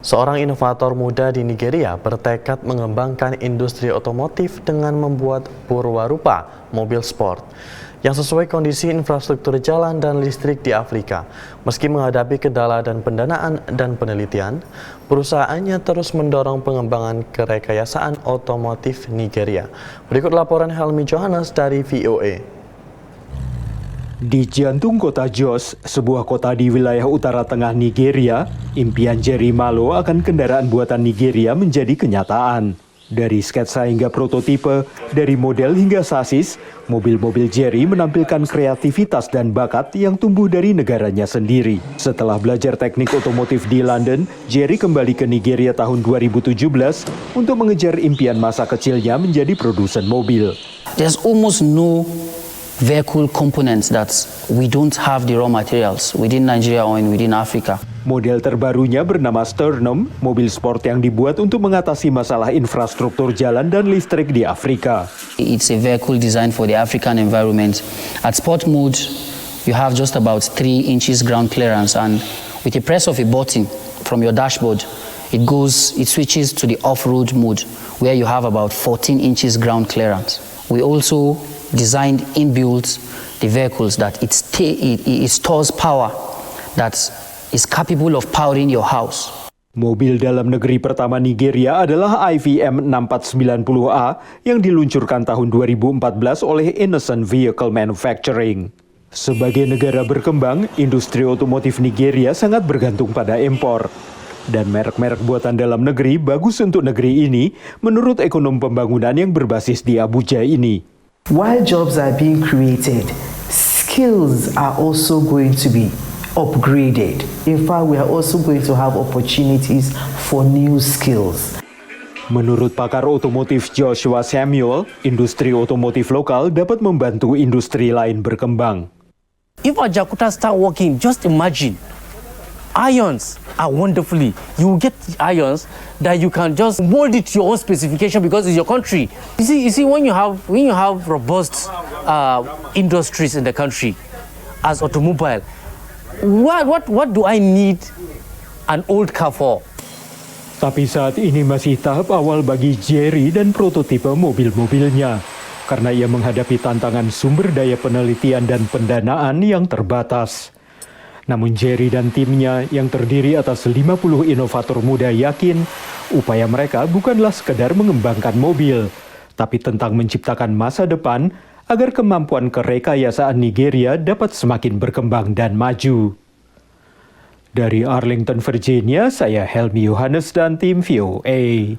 Seorang inovator muda di Nigeria bertekad mengembangkan industri otomotif dengan membuat purwarupa mobil sport yang sesuai kondisi infrastruktur jalan dan listrik di Afrika. Meski menghadapi kendala dan pendanaan dan penelitian, perusahaannya terus mendorong pengembangan kerekayasaan otomotif Nigeria. Berikut laporan Helmi Johannes dari VOA. Di jantung kota Jos, sebuah kota di wilayah utara tengah Nigeria, impian Jerry Malo akan kendaraan buatan Nigeria menjadi kenyataan. Dari sketsa hingga prototipe, dari model hingga sasis, mobil-mobil Jerry menampilkan kreativitas dan bakat yang tumbuh dari negaranya sendiri. Setelah belajar teknik otomotif di London, Jerry kembali ke Nigeria tahun 2017 untuk mengejar impian masa kecilnya menjadi produsen mobil. There's almost no vehicle components that we don't have the raw materials within Nigeria or within Africa. Model terbarunya bernama Sternum, mobil sport yang dibuat untuk mengatasi masalah infrastruktur jalan dan listrik di Afrika. It's a vehicle designed for the African environment. At sport mode, you have just about 3 inches ground clearance, and with the press of a button from your dashboard, it switches to the off-road mode, where you have about 14 inches ground clearance. We also designed inbuilt the vehicles that it stores power that is capable of powering your house. Mobil dalam negeri pertama Nigeria adalah IVM 6490A yang diluncurkan tahun 2014 oleh Innocent Vehicle Manufacturing. Sebagai negara berkembang, industri otomotif Nigeria sangat bergantung pada impor. Dan merek-merek buatan dalam negeri bagus untuk negeri ini menurut ekonom pembangunan yang berbasis di Abuja ini. While jobs are being created, skills are also going to be upgraded. In fact, we are also going to have opportunities for new skills. Menurut pakar otomotif Joshua Samuel, industri otomotif lokal dapat membantu industri lain berkembang. If Ajaokuta start working, just imagine, irons are wonderfully. You get irons that you can just mold it to your own specification because it's your country. You see, when you have robust industries in the country, as automobile, what do I need an old car for? Tapi saat ini masih tahap awal bagi Jerry dan prototipe mobil-mobilnya, karena ia menghadapi tantangan sumber daya penelitian dan pendanaan yang terbatas. Namun Jerry dan timnya yang terdiri atas 50 inovator muda yakin upaya mereka bukanlah sekedar mengembangkan mobil, tapi tentang menciptakan masa depan agar kemampuan kerekayasaan Nigeria dapat semakin berkembang dan maju. Dari Arlington, Virginia, saya Helmi Johannes dan tim VOA.